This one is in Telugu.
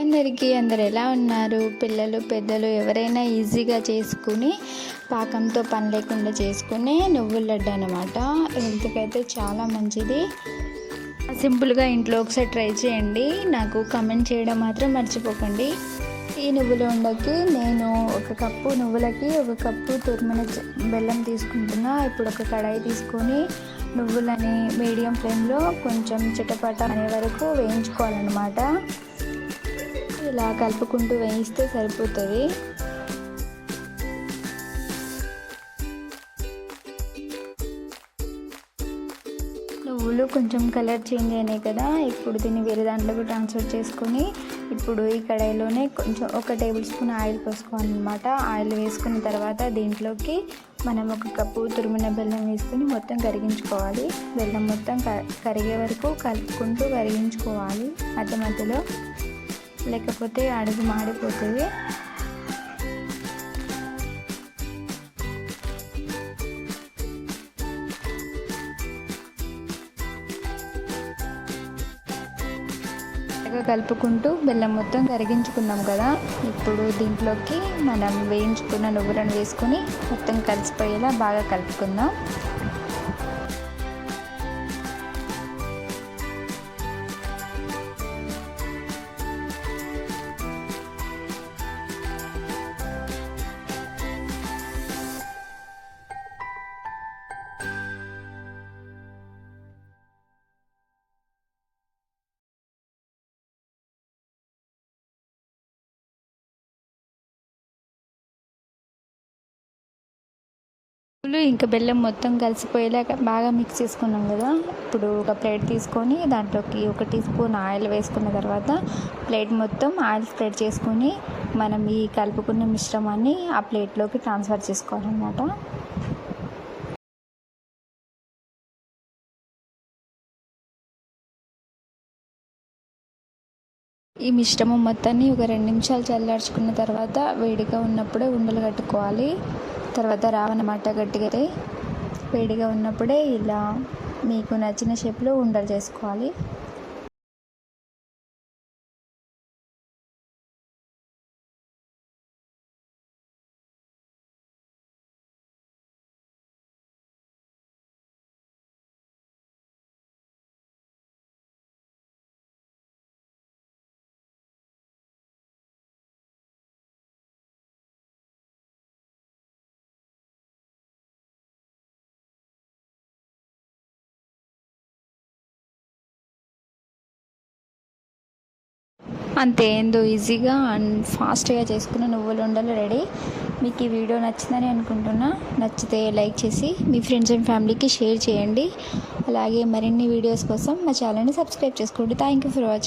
అందరూ ఎలా ఉన్నారు? పిల్లలు పెద్దలు ఎవరైనా ఈజీగా చేసుకుని పాకంతో పని లేకుండా చేసుకునే నువ్వుల లడ్డు అన్నమాట. హెల్త్కి అయితే చాలా మంచిది. సింపుల్గా ఇంట్లో ఒకసారి ట్రై చేయండి. నాకు కమెంట్ చేయడం మాత్రం మర్చిపోకండి. ఈ నువ్వుల ఉండకి నేను 1 కప్పు నువ్వులకి 1 కప్పు తురిమిన బెల్లం తీసుకుంటున్నా. ఇప్పుడు ఒక కడాయి తీసుకొని నువ్వులని మీడియం ఫ్లేమ్లో కొంచెం చిటపట అనే వరకు వేయించుకోవాలన్నమాట. ఇలా కలుపుకుంటూ వేయిస్తే సరిపోతుంది. నువ్వులు కొంచెం కలర్ చేంజ్ అయినాయి కదా, ఇప్పుడు దీన్ని వేరే దాంట్లోకి ట్రాన్స్ఫర్ చేసుకొని ఇప్పుడు ఈ కడాయిలోనే కొంచెం 1 టేబుల్ స్పూన్ ఆయిల్ పోసుకోవాలన్నమాట. ఆయిల్ వేసుకున్న తర్వాత దీంట్లోకి మనం 1 కప్పు తురిమిన బెల్లం వేసుకొని మొత్తం కరిగించుకోవాలి. బెల్లం మొత్తం కరిగే వరకు కలుపుకుంటూ కరిగించుకోవాలి మధ్య మధ్యలో, లేకపోతే అడుగు మాడిపోతుంది. కలుపుకుంటూ బెల్లం మొత్తం కరిగించుకున్నాం కదా, ఇప్పుడు దీంట్లోకి మనం వేయించుకున్న నువ్వులను వేసుకొని మొత్తం కలిసిపోయేలా బాగా కలుపుకుందాం. ఇంకా బెల్లం మొత్తం కలిసిపోయేలా బాగా మిక్స్ చేసుకున్నాం కదా, ఇప్పుడు ఒక ప్లేట్ తీసుకొని దాంట్లోకి 1 టీ స్పూన్ ఆయిల్ వేసుకున్న తర్వాత ప్లేట్ మొత్తం ఆయిల్ స్ప్రెడ్ చేసుకొని మనం ఈ కలుపుకున్న మిశ్రమాన్ని ఆ ప్లేట్లోకి ట్రాన్స్ఫర్ చేసుకోవాలన్నమాట. ఈ మిశ్రమం మొత్తాన్ని ఒక 2 నిమిషాలు చల్లార్చుకున్న తర్వాత వేడిగా ఉన్నప్పుడే ఉండలు కట్టుకోవాలి. తర్వాత రావన్నమాట గట్టిగా. వేడిగా ఉన్నప్పుడే ఇలా మీకు నచ్చిన షేప్లో ఉండలు చేసుకోవాలి. అంతే, ఎంతో ఈజీగా అండ్ ఫాస్ట్గా చేసుకున్న నువ్వుల ఉండలు రెడీ. మీకు ఈ వీడియో నచ్చిందని అనుకుంటున్నా. నచ్చితే లైక్ చేసి మీ ఫ్రెండ్స్ అండ్ ఫ్యామిలీకి షేర్ చేయండి. అలాగే మరిన్ని వీడియోస్ కోసం మా ఛానల్ని సబ్స్క్రైబ్ చేసుకోండి. Thank you for watching.